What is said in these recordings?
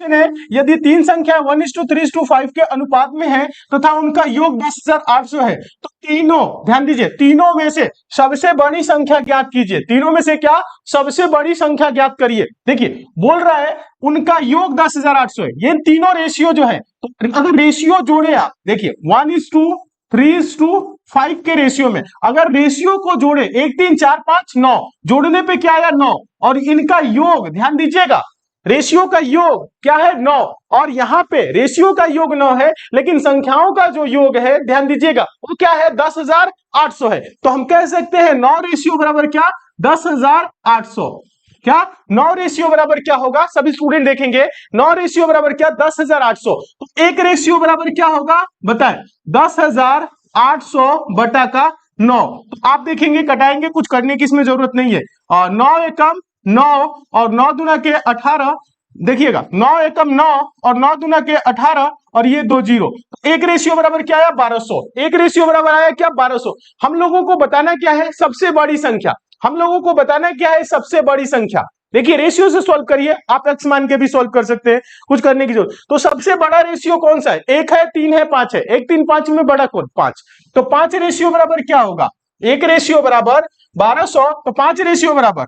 है यदि तीन संख्या 1:3:5 के अनुपात में है तथा उनका योग 10,800 है तो तीनों, ध्यान दीजिए, तीनों में से सबसे बड़ी संख्या ज्ञात कीजिए। तीनों में से क्या, सबसे बड़ी संख्या ज्ञात करिए। देखिए बोल रहा है उनका योग 10,800 है, ये तीनों रेशियो जो है, तो अगर रेशियो जोड़े आप, देखिए 1:3:5 के रेशियो में अगर रेशियो को जोड़े 1 3 4 5 9 जोड़ने पे क्या आया 9, और इनका योग, ध्यान दीजिएगा, रेशियो का योग क्या है 9, और यहां पे रेशियो का योग 9 है लेकिन संख्याओं का जो योग है, ध्यान दीजिएगा, वो क्या है 10,800 है। तो हम कह सकते हैं 9 रेशियो बराबर क्या, 10,800। क्या 9 रेशियो बराबर क्या होगा, सभी स्टूडेंट देखेंगे 9 रेशियो बराबर क्या, 10,800। तो एक रेशियो बराबर क्या होगा बताएं, 10,800 बटा का 9। तो आप देखेंगे कटाएंगे, कुछ करने की इसमें जरूरत नहीं है। और 9 एकम 9 और 9 दूना के 18, देखिएगा 9 एकम 9 और 9 दूना के 18 और ये 2 जीरो, एक रेशियो बराबर क्या आया 1200। एक रेशियो बराबर आया क्या 1200। हम लोगों को बताना क्या है, सबसे बड़ी संख्या। हम लोगों को बताना क्या है, सबसे बड़ी संख्या। देखिए रेशियो से सॉल्व करिए, आप एक्स मान के भी सॉल्व कर सकते हैं, कुछ करने की जरूरत। तो सबसे बड़ा रेशियो कौन सा है, 1 है 3 है 5 है, 1 3 5 में बड़ा कौन 5। तो 5 रेशियो बराबर क्या होगा, 1 रेशियो बराबर 1200, तो 5 रेशियो बराबर,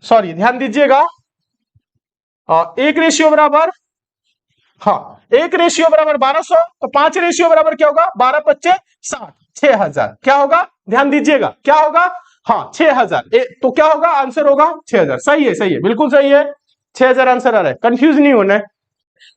सॉरी ध्यान दीजिएगा, 1 रेशियो बराबर, हाँ 1 रेशियो बराबर 1200, तो 5 रेशियो बराबर क्या होगा 12 25 60, 6000 क्या होगा, ध्यान दीजिएगा क्या होगा, हाँ 6000। तो क्या होगा, आंसर होगा 6000। सही है, सही है, बिल्कुल सही है, 6000 आंसर आ रहा है, कंफ्यूज नहीं होना है।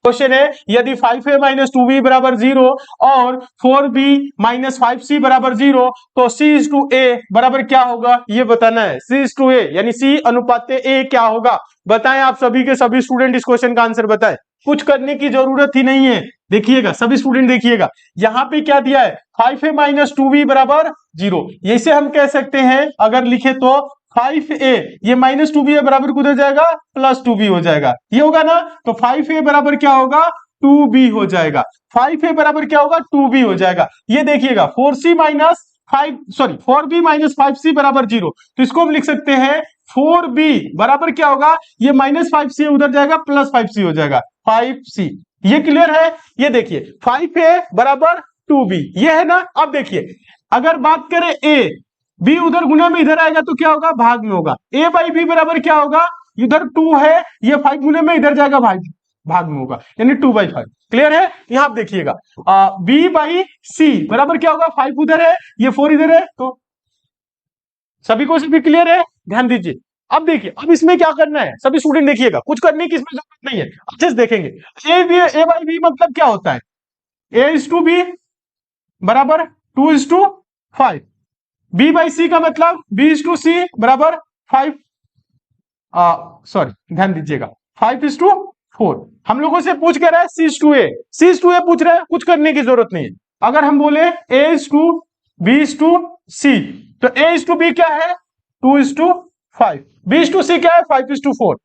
क्वेश्चन है यदि 5a - 2b बराबर 0 और 4b - 5c बराबर 0 तो c/a बराबर क्या होगा, ये बताना है। c/a यानी c अनुपात a क्या होगा, बताएं आप सभी के सभी स्टूडेंट इस क्वेश्चन का आंसर बताएं, कुछ करने की जरूरत ही नहीं है। देखिएगा सभी स्टूडेंट देखिएगा, यहां पे क्या दिया है 5a - 2b बराबर 0, इसे हम कह सकते हैं अगर लिखे तो 5a, ये -2b बराबर किधर जाएगा, +2b हो जाएगा, ये होगा ना। तो 5a बराबर क्या होगा 2b हो जाएगा, 5a बराबर क्या होगा 2b हो जाएगा। ये देखिएगा 4b - 5c बराबर 0, तो इसको हम लिख सकते हैं 4b बराबर क्या होगा, ये -5c उधर जाएगा, +5c हो जाएगा 5c। ये क्लियर है। ये देखिए 5a बराबर 2b, ये है ना। अब देखिए अगर बात करें a, b उधर गुना में इधर आएगा तो क्या होगा, भाग में होगा। a/b बराबर क्या होगा, इधर 2 है, ये 5 गुने में इधर जाएगा, भाग में होगा, यानी 2/5। क्लियर है। यहां आप देखिएगा b/c बराबर क्या होगा, 5 उधर है, ये 4 इधर है, तो सभी को सभी क्लियर है, ध्यान दीजिए। अब देखिए अब इसमें क्या करना है, सभी स्टूडेंट देखिएगा, कुछ करने की इसमें जरूरत नहीं है, अच्छे से देखेंगे। a/b मतलब क्या होता है, a/b बराबर 2:5, b/c का मतलब b/c बराबर 5, सॉरी ध्यान दीजिएगा 5:4। हम लोगों से पूछ के रहा है c/a, c/a पूछ रहा है, कुछ करने की जरूरत नहीं है। अगर हम बोले a/b/c तो a/b क्या है 2:5, b/c क्या है 5:4।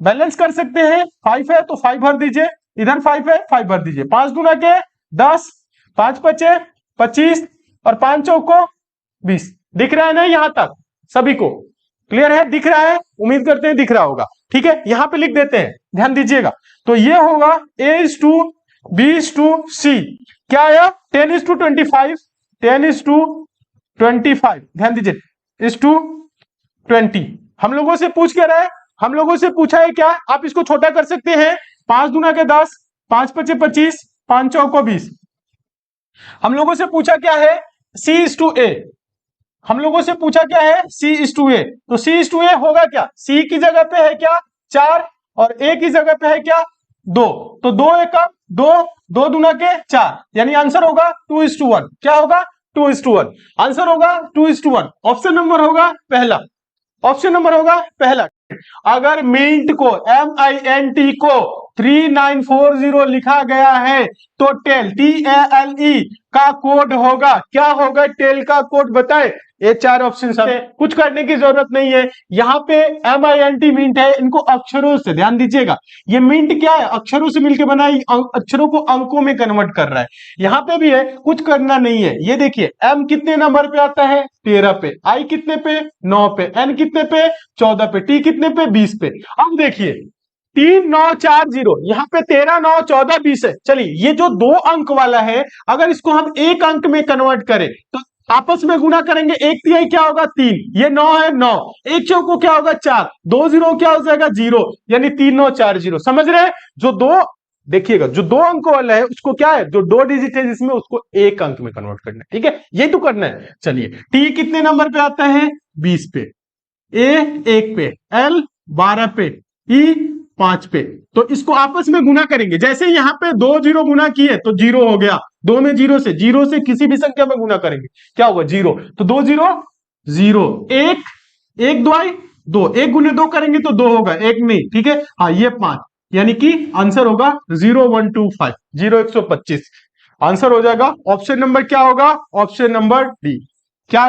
बैलेंस कर सकते हैं, 5 है तो 5 भर दीजिए, इधर 5 है 5 भर दीजिए, 5 दूना के 10, 5 पचे 25 और 5 चौको 20। दिख रहा है ना यहां तक सभी को, क्लियर है, दिख रहा है, उम्मीद करते हैं दिख रहा होगा। ठीक है, यहां पे लिख देते हैं, ध्यान दीजिएगा। तो ये होगा a/b/c क्या आया 10:25, 10:25, ध्यान दीजिए /20। हम लोगों से पूछ के रहा है, हम लोगों से पूछा है क्या, आप इसको छोटा कर सकते हैं, 5 दूना के 10, 5 पचे 25, 5 चौको 20। हम लोगों से पूछा क्या है c/a, हम लोगों से पूछा क्या है c/a, तो c/a होगा क्या, c की जगह पे है क्या 4 और a की जगह पे है क्या 2, तो 2 एकम 2, 2 दूना के 4, यानी आंसर होगा 2:1। क्या होगा 2:1, आंसर होगा 2:1। ऑप्शन नंबर होगा पहला, ऑप्शन नंबर होगा पहला। अगर मिंट को MINT को 3940 लिखा गया है तो टेल TALE का कोड होगा क्या होगा, टेल का कोड बताए ये 4 ऑप्शन है, कुछ करने की जरूरत नहीं है। यहाँ पे MINT मिंट है, इनको अक्षरों से ध्यान दीजिएगा, ये मिंट क्या है, अक्षरों से मिलकर बना, अक्षरों को अंकों में कन्वर्ट कर रहा है। यहाँ पे भी है, कुछ करना नहीं है। ये देखिए M कितने नंबर पे आता है, 13 पे, I कितने पे, 9 पे, N कितने पे, 14 पे, T कितने पे, 20 पे। अब देखिए 3 9 4 0, यहाँ पे 13 9 14 20 है। चलिए ये जो 2 अंक वाला है, अगर इसको हम एक अंक में कन्वर्ट करें तो आपस में गुणा करेंगे, 1 क्या होगा 3, ये 9 है 9, 1 चौको क्या होगा 4, 2 जीरो क्या हो जाएगा 0, यानी 3 9 4 0। समझ रहे हैं? जो दो, देखिएगा जो 2 अंक वाला है उसको क्या है, जो 2 डिजिट है जिसमें, उसको एक अंक में कन्वर्ट करना है। ठीक है, ये तो करना है। चलिए टी कितने नंबर पे आता है, 20 पे, ए 1 पे, एल 12 पे, ई 5 पे। तो इसको आपस में गुना करेंगे, जैसे यहाँ पे 2 जीरो गुना किए तो 0 हो गया, 2 में 0 से किसी भी संख्या में गुना करेंगे क्या होगा 0, तो 2 0 0, 1 2 आई 2, 1 गुने 2 करेंगे तो 2 होगा, 1 नहीं। ठीक है, हाँ ये 5, यानी कि आंसर होगा 0125, 0125 आंसर हो जाएगा। ऑप्शन नंबर क्या होगा, ऑप्शन नंबर डी।